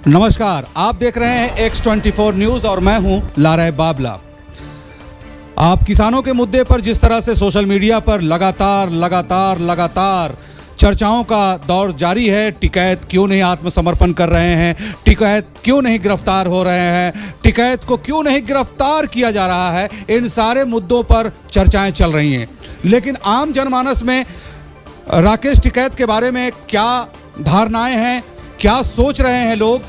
नमस्कार, आप देख रहे हैं X24 न्यूज़ और मैं हूं लारा बाबला। आप किसानों के मुद्दे पर जिस तरह से सोशल मीडिया पर लगातार चर्चाओं का दौर जारी है, टिकैत क्यों नहीं आत्मसमर्पण कर रहे हैं, टिकैत क्यों नहीं गिरफ्तार हो रहे हैं, टिकैत को क्यों नहीं गिरफ्तार किया जा रहा है, इन सारे मुद्दों पर चर्चाएं चल रही हैं। लेकिन आम जनमानस में राकेश टिकैत के बारे में क्या धारणाएं हैं, क्या सोच रहे हैं लोग,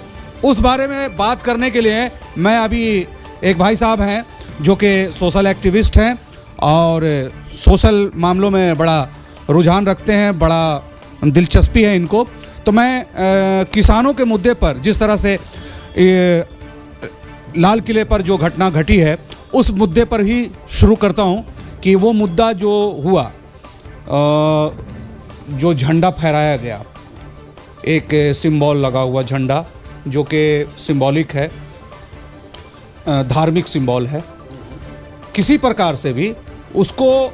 उस बारे में बात करने के लिए मैं अभी एक भाई साहब हैं जो कि सोशल एक्टिविस्ट हैं और सोशल मामलों में बड़ा रुझान रखते हैं, बड़ा दिलचस्पी है इनको। तो मैं किसानों के मुद्दे पर जिस तरह से लाल किले पर जो घटना घटी है उस मुद्दे पर ही शुरू करता हूं कि वो मुद्दा जो हुआ, जो झंडा फहराया गया, एक सिंबल लगा हुआ झंडा जो कि सिंबॉलिक है, धार्मिक सिंबल है, किसी प्रकार से भी उसको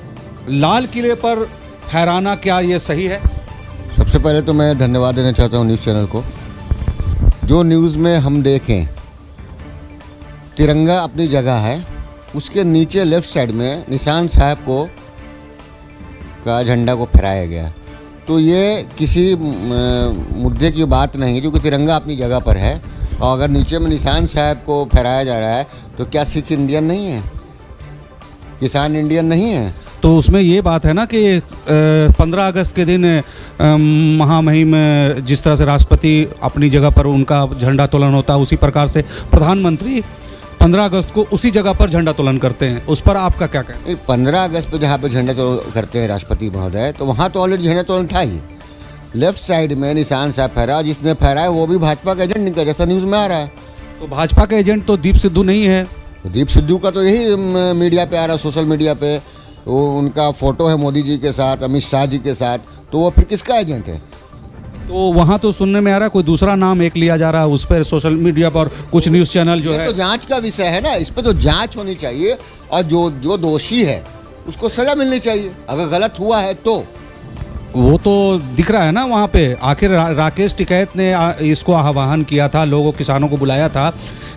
लाल किले पर फहराना क्या ये सही है? सबसे पहले तो मैं धन्यवाद देना चाहता हूँ न्यूज़ चैनल को। जो न्यूज़ में हम देखें तिरंगा अपनी जगह है, उसके नीचे लेफ़्ट साइड में निशान साहब का झंडा को फहराया गया, तो ये किसी मुद्दे की बात नहीं, क्योंकि तिरंगा अपनी जगह पर है। और अगर नीचे में निशान साहब को फहराया जा रहा है तो क्या सिख इंडियन नहीं है, किसान इंडियन नहीं है? तो उसमें ये बात है ना कि 15 अगस्त के दिन महामहिम जिस तरह से राष्ट्रपति अपनी जगह पर उनका झंडा तोलन होता है, उसी प्रकार से प्रधानमंत्री 15 अगस्त को उसी जगह पर झंडा तोलन करते हैं। उस पर आपका क्या कहना है? 15 अगस्त पर जहाँ पर झंडा तोलन करते हैं राष्ट्रपति महोदय, तो वहाँ तो ऑलरेडी झंडा तोलन था ही। लेफ्ट साइड में निशान साहब फहरा, जिसने फहराया वो भी भाजपा का एजेंट निकला, जैसा न्यूज़ में आ रहा है। तो भाजपा का एजेंट तो दीप सिद्धू नहीं है। तो दीप सिद्धू का तो यही मीडिया पे आ रहा है, सोशल मीडिया पे वो उनका फ़ोटो है मोदी जी के साथ, अमित शाह जी के साथ, तो वो फिर किसका एजेंट है? तो वहाँ तो सुनने में आ रहा है कोई दूसरा नाम एक लिया जा रहा है, उस पर सोशल मीडिया पर कुछ न्यूज़ चैनल जो है। तो जांच का विषय है ना, इस पर तो जांच होनी चाहिए और जो दोषी है उसको सजा मिलनी चाहिए, अगर गलत हुआ है तो। वो तो दिख रहा है ना वहाँ पे। आखिर राकेश टिकैत ने इसको आह्वान किया था, लोगों किसानों को बुलाया था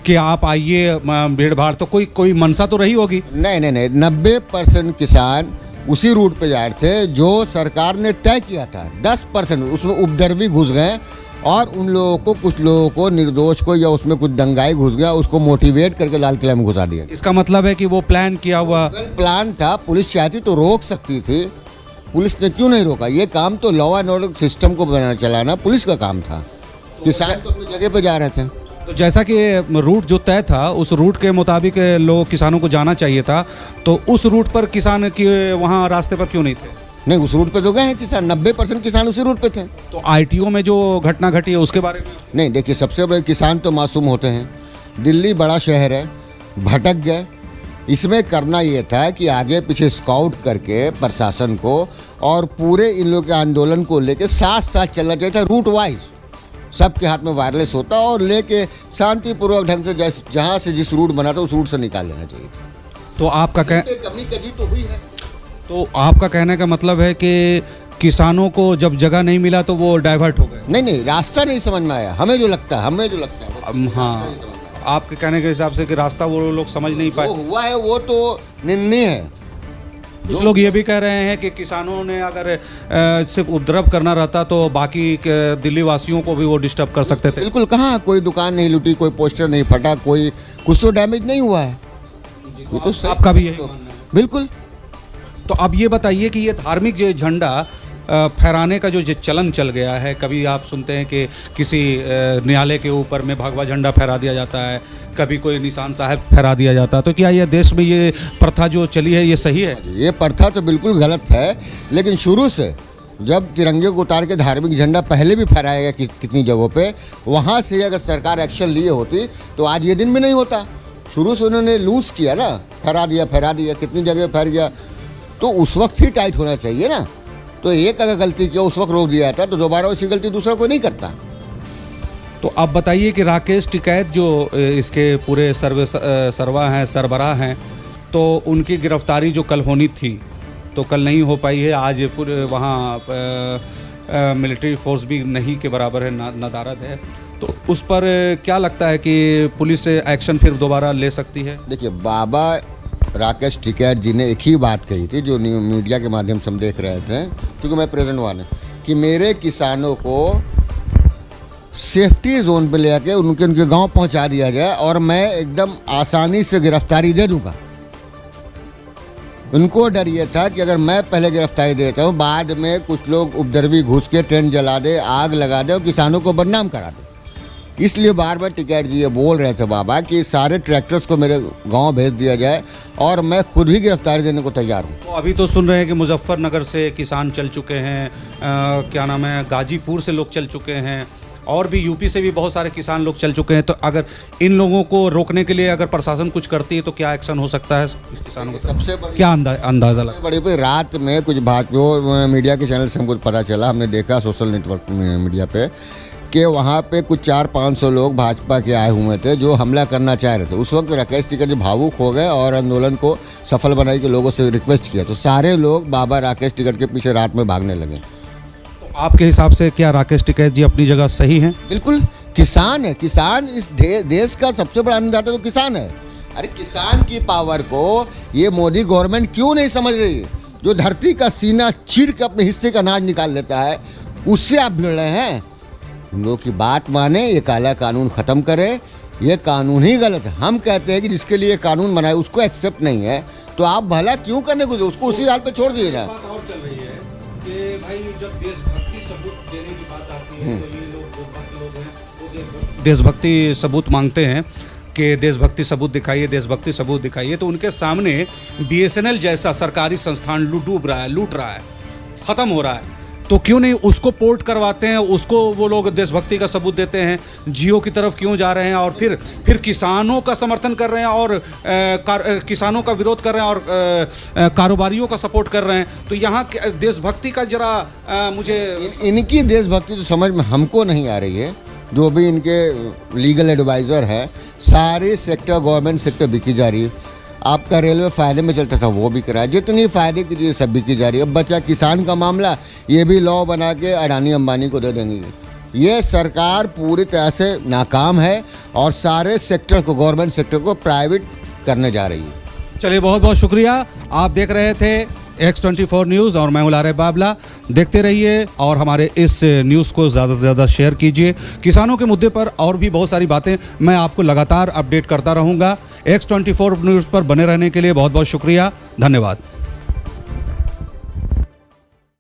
कि आप आइए, भीड़ भाड़, तो कोई मनसा तो रही होगी। नहीं, 90% किसान उसी रूट पे जा रहे थे जो सरकार ने तय किया था। 10% उसमें उपद्रवी घुस गए और उन लोगों को, कुछ लोगों को, निर्दोष को या उसमें कुछ दंगाई घुस गया, उसको मोटिवेट करके लाल किला में घुसा दिया। इसका मतलब है कि वो प्लान किया हुआ प्लान था। पुलिस चाहती तो रोक सकती थी, पुलिस ने क्यों नहीं रोका? ये काम तो लॉ एंड ऑर्डर सिस्टम को बनाना, चलाना पुलिस का काम था। किसान तो अपनी जगह पे जा रहे थे। तो जैसा कि रूट जो तय था उस रूट के मुताबिक लोग किसानों को जाना चाहिए था, तो उस रूट पर किसान की वहाँ रास्ते पर क्यों नहीं थे? नहीं, उस रूट पे तो गए हैं किसान, 90% किसान उसी रूट पे थे। तो ITO में जो घटना घटी है उसके बारे में नहीं, देखिए, सबसे बड़े किसान तो मासूम होते हैं। दिल्ली बड़ा शहर है, भटक गए। इसमें करना ये था कि आगे पीछे स्काउट करके प्रशासन को और पूरे इन लोगों के आंदोलन को लेके साथ चलना चाहिए था, रूट वाइज। सबके हाथ में वायरलेस होता और लेके शांतिपूर्वक ढंग से जहाँ से जिस रूट बना था उस रूट से निकाल लेना चाहिए था। तो आपका कमी कजी तो हुई है। तो आपका कहने का मतलब है कि किसानों को जब जगह नहीं मिला तो वो डाइवर्ट हो गए? नहीं, रास्ता नहीं समझ में आया। हमें जो लगता है हाँ, आपके कहने के हिसाब से कि रास्ता वो लोग समझ नहीं पाए। जो हुआ है वो तो निंदनीय है। कुछ लोग ये भी कह रहे हैं कि किसानों ने अगर सिर्फ उपद्रव करना रहता तो बाकी दिल्ली वासियों को भी वो डिस्टर्ब कर सकते थे। बिल्कुल, कहाँ कोई दुकान नहीं लूटी, कोई पोस्टर नहीं फटा, कोई कुछ तो डैमेज नहीं हुआ है। ये तो आपका भी यही मानना है? बिल्कुल। तो अब ये बताइए कि ये धार्मिक जो झंडा फहराने का जो चलन चल गया है, कभी आप सुनते हैं कि किसी न्यायालय के ऊपर में भगवा झंडा फहरा दिया जाता है, कभी कोई निशान साहब फहरा दिया जाता है, तो क्या ये देश में ये प्रथा जो चली है ये सही है? ये प्रथा तो बिल्कुल गलत है, लेकिन शुरू से जब तिरंगे को उतार के धार्मिक झंडा पहले भी फहराया गया कितनी जगहों पे, वहाँ से अगर सरकार एक्शन लिए होती तो आज ये दिन भी नहीं होता। शुरू से उन्होंने लूज किया ना, फहरा दिया, कितनी जगह फहर गया, तो उस वक्त ही टाइट होना चाहिए ना। तो एक अगर गलती किया उस वक्त रोक दिया जाता तो दोबारा वैसी गलती दूसरा कोई नहीं करता। तो अब बताइए कि राकेश टिकैत जो इसके पूरे सरबराह हैं, तो उनकी गिरफ्तारी जो कल होनी थी तो कल नहीं हो पाई है। आज पूरे वहाँ मिलिट्री फोर्स भी नहीं के बराबर है, नदारद है। तो उस पर क्या लगता है कि पुलिस एक्शन फिर दोबारा ले सकती है? देखिए, बाबा राकेश टिकैत जी ने एक ही बात कही थी जो मीडिया के माध्यम से हम देख रहे थे, क्योंकि मैं प्रेजेंट वाले, कि मेरे किसानों को सेफ्टी जोन पे ले आके उनके गांव पहुंचा दिया जाए और मैं एकदम आसानी से गिरफ्तारी दे दूंगा। उनको डर ये था कि अगर मैं पहले गिरफ्तारी देता हूँ, बाद में कुछ लोग उपद्रवी घुस के टेंट जला दे, आग लगा दे और किसानों को बदनाम करा दे। इसलिए बार बार टिकैत जी ये बोल रहे थे बाबा कि सारे ट्रैक्टर्स को मेरे गांव भेज दिया जाए और मैं खुद ही गिरफ्तारी देने को तैयार हूँ। तो अभी तो सुन रहे हैं कि मुजफ्फरनगर से किसान चल चुके हैं, क्या नाम है, गाजीपुर से लोग चल चुके हैं, और भी यूपी से भी बहुत सारे किसान लोग चल चुके हैं। तो अगर इन लोगों को रोकने के लिए अगर प्रशासन कुछ करती है तो क्या एक्शन हो सकता है इस किसानों को? सबसे बड़ी क्या अंदाजा लगा? बड़ी रात में कुछ बात जो मीडिया के चैनल से हमको पता चला, हमने देखा सोशल नेटवर्क मीडिया पे, कि वहाँ पे कुछ 400-500 लोग भाजपा के आए हुए थे जो हमला करना चाह रहे थे। उस वक्त राकेश टिकैत जी भावुक हो गए और आंदोलन को सफल बनाने के लोगों से रिक्वेस्ट किया, तो सारे लोग बाबा राकेश टिकैत के पीछे रात में भागने लगे। तो आपके हिसाब से क्या राकेश टिकैत जी अपनी जगह सही हैं? बिल्कुल, किसान है, किसान इस देश का सबसे बड़ा अन्नदाता तो किसान है। अरे किसान की पावर को ये मोदी गवर्नमेंट क्यों नहीं समझ रही है? जो धरती का सीना चीर के अपने हिस्से का अनाज निकाल लेता है, उससे आप भिड़ रहे हैं। हम लोग की बात माने, ये काला कानून ख़त्म करें। ये कानून ही गलत है। हम कहते हैं कि जिसके लिए कानून बनाए उसको एक्सेप्ट नहीं है, तो आप भला क्यों करने को, उसको उसी हाल पे छोड़ दीजिए ना। बात और चल रही है कि भाई जब देशभक्ति सबूत देने की बात आती है तो ये लोग जो भक्त लोग हैं वो देशभक्ति सबूत मांगते हैं कि देशभक्ति सबूत दिखाइए, देशभक्ति सबूत दिखाइए। तो उनके सामने बीएसएनएल जैसा सरकारी संस्थान डूब रहा है, लूट रहा है, ख़त्म हो रहा है, तो क्यों नहीं उसको पोर्ट करवाते हैं, उसको वो लोग देशभक्ति का सबूत देते हैं। जियो की तरफ क्यों जा रहे हैं और फिर किसानों का समर्थन कर रहे हैं और किसानों का विरोध कर रहे हैं और कारोबारियों का सपोर्ट कर रहे हैं? तो यहाँ देशभक्ति का जरा मुझे इनकी देशभक्ति तो समझ में हमको नहीं आ रही है। जो भी इनके लीगल एडवाइज़र हैं, सारे सेक्टर गवर्नमेंट सेक्टर बिकी जा रही है। आपका रेलवे फ़ायदे में चलता था वो भी करा, जितनी फ़ायदे की चीज़ सब बिकी जा रही है। अब बचा किसान का मामला, ये भी लॉ बना के अडानी अंबानी को दे देंगे। ये सरकार पूरी तरह से नाकाम है और सारे सेक्टर को, गवर्नमेंट सेक्टर को प्राइवेट करने जा रही है। चलिए, बहुत बहुत शुक्रिया। आप देख रहे थे X24 न्यूज़ और मैं हूं लारे बाबला। देखते रहिए और हमारे इस न्यूज़ को ज़्यादा से ज़्यादा शेयर कीजिए। किसानों के मुद्दे पर और भी बहुत सारी बातें मैं आपको लगातार अपडेट करता रहूँगा। X24 न्यूज़ पर बने रहने के लिए बहुत बहुत शुक्रिया, धन्यवाद।